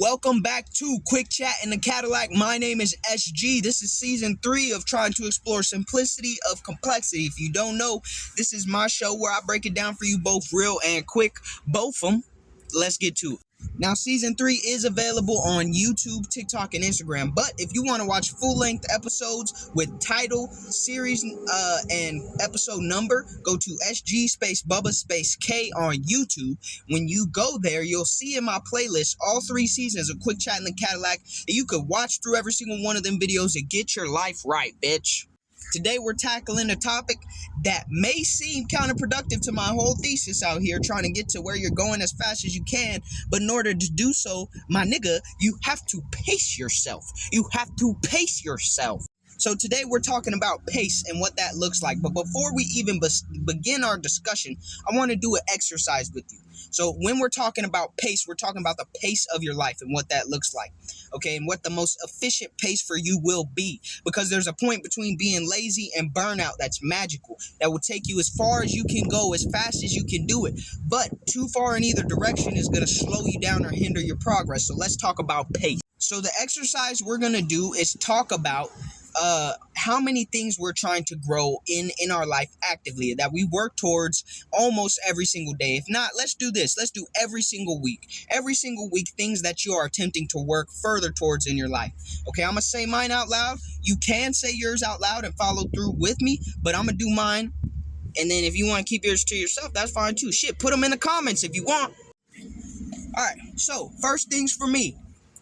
Welcome back to Quick Chat in the Cadillac. My name is SG. This is season 3 of trying to explore simplicity of complexity. If you don't know, this is my show where I break it down for you both real and quick. Both of them. Let's get to it. Now, season 3 is available on YouTube, TikTok, and Instagram. But if you want to watch full-length episodes with title, series, and episode number, go to SG space Bubba space K on YouTube. When you go there, you'll see in my playlist all 3 seasons of Quick Chat in the Cadillac. And you could watch through every single one of them videos and get your life right, bitch. Today, we're tackling a topic that may seem counterproductive to my whole thesis out here, trying to get to where you're going as fast as you can. But in order to do so, my nigga, you have to pace yourself. You have to pace yourself. So today, we're talking about pace and what that looks like. But before we even begin our discussion, I want to do an exercise with you. So when we're talking about pace, we're talking about the pace of your life and what that looks like, okay, and what the most efficient pace for you will be, because there's a point between being lazy and burnout that's magical, that will take you as far as you can go, as fast as you can do it, but too far in either direction is going to slow you down or hinder your progress. So let's talk about pace. So the exercise we're going to do is talk about how many things we're trying to grow in our life actively that we work towards almost every single day. If not, let's do this. Let's do every single week. Every single week, things that you are attempting to work further towards in your life. Okay, I'm going to say mine out loud. You can say yours out loud and follow through with me, but I'm going to do mine. And then if you want to keep yours to yourself, that's fine too. Shit, put them in the comments if you want. All right, so first things for me.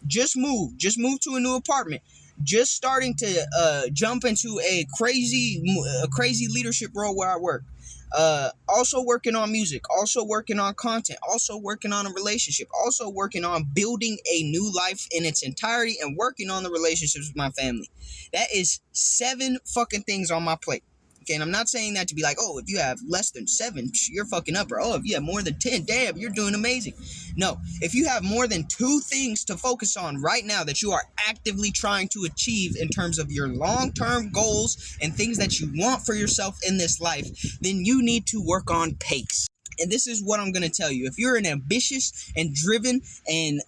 Just moved to a new apartment. Just starting to jump into a crazy leadership role where I work. Also working on music, also working on content, also working on a relationship, also working on building a new life in its entirety, and working on the relationships with my family. That is 7 fucking things on my plate. Okay, and I'm not saying that to be like, oh, if you have less than 7, you're fucking up, or oh, if you have more than 10, damn, you're doing amazing. No, if you have more than 2 things to focus on right now that you are actively trying to achieve in terms of your long-term goals and things that you want for yourself in this life, then you need to work on pace. And this is what I'm going to tell you. If you're an ambitious and driven and,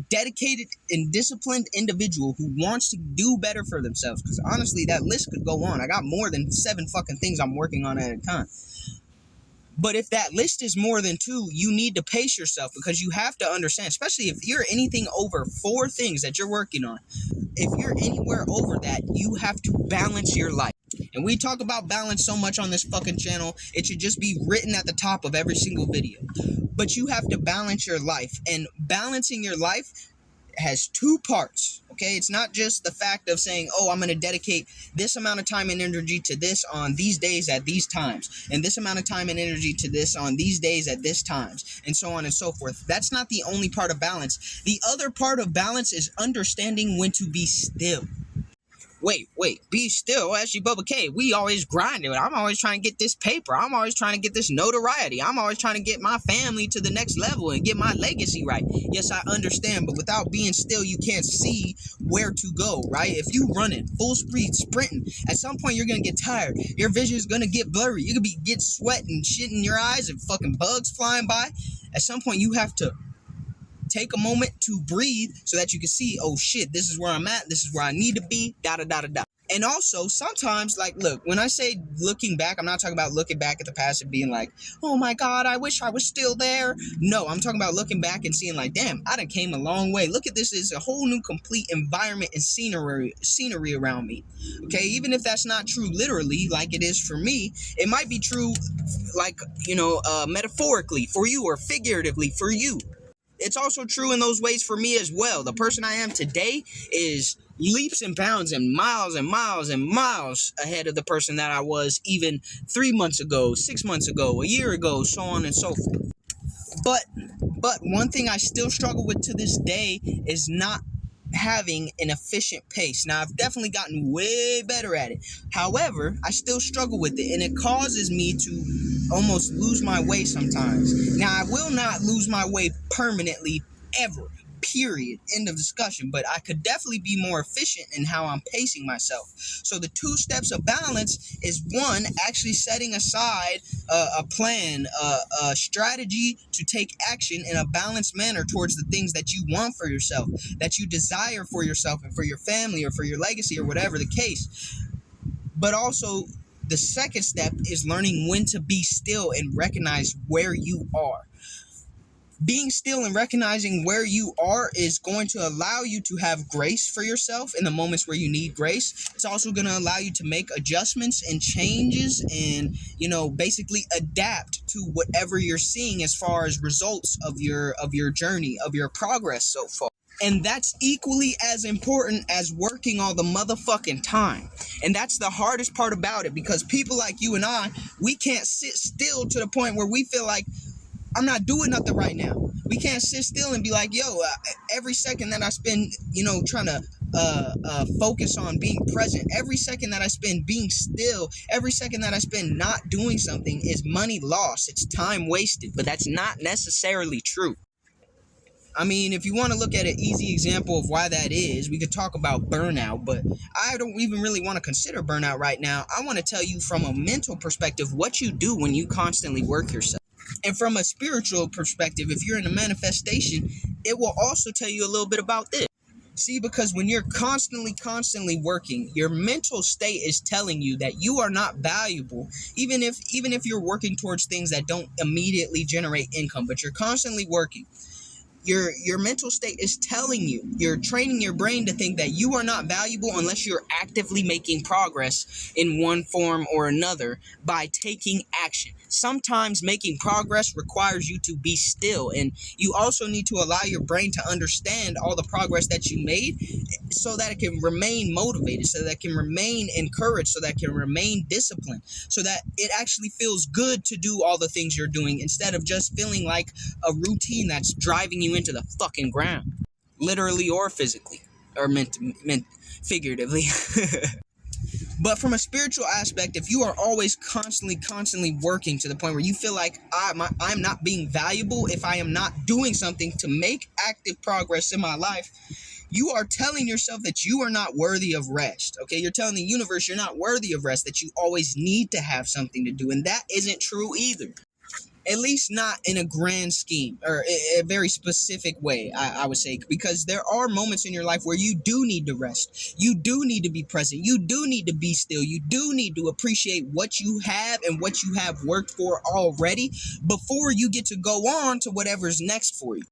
dedicated and disciplined individual who wants to do better for themselves, because honestly, that list could go on. I got more than 7 fucking things I'm working on at a time. But if that list is more than 2, you need to pace yourself, because you have to understand, especially if you're anything over 4 things that you're working on, if you're anywhere over that, you have to balance your life. And we talk about balance so much on this fucking channel, it should just be written at the top of every single video. But you have to balance your life, and balancing your life has 2 parts, okay? It's not just the fact of saying, oh, I'm going to dedicate this amount of time and energy to this on these days at these times, and this amount of time and energy to this on these days at this times, and so on and so forth. That's not the only part of balance. The other part of balance is understanding when to be still. Wait, be still. Actually, Bubba K, we always grinding. I'm always trying to get this paper. I'm always trying to get this notoriety. I'm always trying to get my family to the next level and get my legacy right. Yes, I understand, but without being still, you can't see where to go, right? If you running full speed, sprinting, at some point you're going to get tired. Your vision is going to get blurry. You're going to get sweat and shit in your eyes and fucking bugs flying by. At some point, you have to take a moment to breathe so that you can see, oh shit, this is where I'm at, this is where I need to be, da-da-da-da-da. And also, sometimes, like, look, when I say looking back, I'm not talking about looking back at the past and being like, oh my God, I wish I was still there. No, I'm talking about looking back and seeing like, damn, I done came a long way. Look at this, it's a whole new complete environment and scenery around me. Okay, even if that's not true literally, like it is for me, it might be true, like, metaphorically for you, or figuratively for you. It's also true in those ways for me as well. The person I am today is leaps and bounds and miles and miles and miles ahead of the person that I was even 3 months ago, 6 months ago, a year ago, so on and so forth. But one thing I still struggle with to this day is not having an efficient pace. Now, I've definitely gotten way better at it. However, I still struggle with it, and it causes me to almost lose my way sometimes. Now, I will not lose my way permanently, ever. period, end of discussion. But I could definitely be more efficient in how I'm pacing myself. So the 2 steps of balance is, 1, actually setting aside a plan, a strategy to take action in a balanced manner towards the things that you want for yourself, that you desire for yourself and for your family or for your legacy or whatever the case. But also, the second step is learning when to be still and recognize where you are. Being still and recognizing where you are is going to allow you to have grace for yourself in the moments where you need grace. It's also going to allow you to make adjustments and changes and, basically adapt to whatever you're seeing as far as results of your journey, of your progress so far. And that's equally as important as working all the motherfucking time. And that's the hardest part about it, because people like you and I, we can't sit still to the point where we feel like, I'm not doing nothing right now. We can't sit still and be like, every second that I spend, trying to focus on being present, every second that I spend being still, every second that I spend not doing something is money lost. It's time wasted. But that's not necessarily true. I mean, if you want to look at an easy example of why that is, we could talk about burnout, but I don't even really want to consider burnout right now. I want to tell you from a mental perspective what you do when you constantly work yourself. And from a spiritual perspective, if you're in a manifestation, it will also tell you a little bit about this. See, because when you're constantly working, your mental state is telling you that you are not valuable, even if you're working towards things that don't immediately generate income, but you're constantly working. Your mental state is telling you, you're training your brain to think that you are not valuable unless you're actively making progress in one form or another by taking action. Sometimes making progress requires you to be still, and you also need to allow your brain to understand all the progress that you made so that it can remain motivated, so that it can remain encouraged, so that it can remain disciplined, so that it actually feels good to do all the things you're doing instead of just feeling like a routine that's driving you into the fucking ground, literally or physically, or meant figuratively. But from a spiritual aspect, if you are always constantly working to the point where you feel like I'm not being valuable if I am not doing something to make active progress in my life, you are telling yourself that you are not worthy of rest. Okay, you're telling the universe you're not worthy of rest, that you always need to have something to do, and that isn't true either. At least not in a grand scheme or a very specific way, I would say, because there are moments in your life where you do need to rest. You do need to be present. You do need to be still. You do need to appreciate what you have and what you have worked for already before you get to go on to whatever's next for you.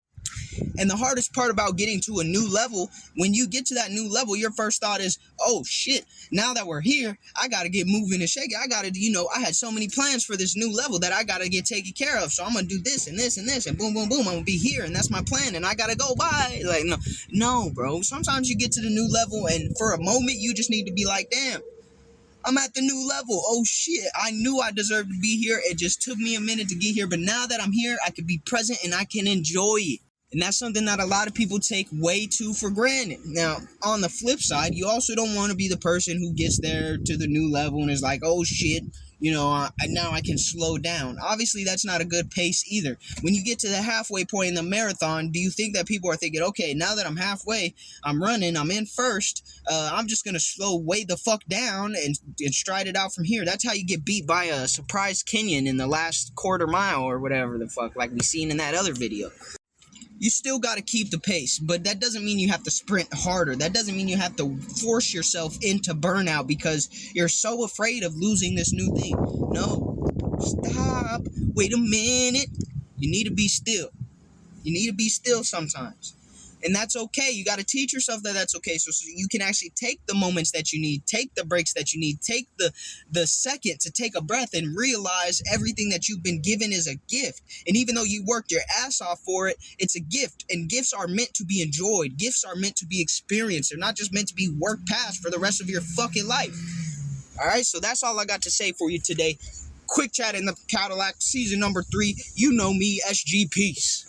And the hardest part about getting to a new level, when you get to that new level, your first thought is, oh shit, now that we're here, I got to get moving and shaking. I got to, I had so many plans for this new level that I got to get taken care of. So I'm going to do this and this and this and boom, boom, boom. I'm going to be here and that's my plan and I got to go by. Like, no, bro. Sometimes you get to the new level and for a moment you just need to be like, damn, I'm at the new level. Oh shit, I knew I deserved to be here. It just took me a minute to get here. But now that I'm here, I can be present and I can enjoy it. And that's something that a lot of people take way too for granted. Now, on the flip side, you also don't want to be the person who gets there to the new level and is like, oh shit, now I can slow down. Obviously, that's not a good pace either. When you get to the halfway point in the marathon, do you think that people are thinking, okay, now that I'm halfway, I'm running, I'm in first, I'm just going to slow way the fuck down and stride it out from here. That's how you get beat by a surprise Kenyan in the last quarter mile or whatever the fuck, like we seen in that other video. You still got to keep the pace, but that doesn't mean you have to sprint harder. That doesn't mean you have to force yourself into burnout because you're so afraid of losing this new thing. No, stop. Wait a minute. You need to be still. You need to be still sometimes. And that's okay. You got to teach yourself that that's okay. So you can actually take the moments that you need, take the breaks that you need, take the second to take a breath and realize everything that you've been given is a gift. And even though you worked your ass off for it, it's a gift. And gifts are meant to be enjoyed. Gifts are meant to be experienced. They're not just meant to be worked past for the rest of your fucking life. All right. So that's all I got to say for you today. Quick chat in the Cadillac, season number 3. You know me, SG. Peace.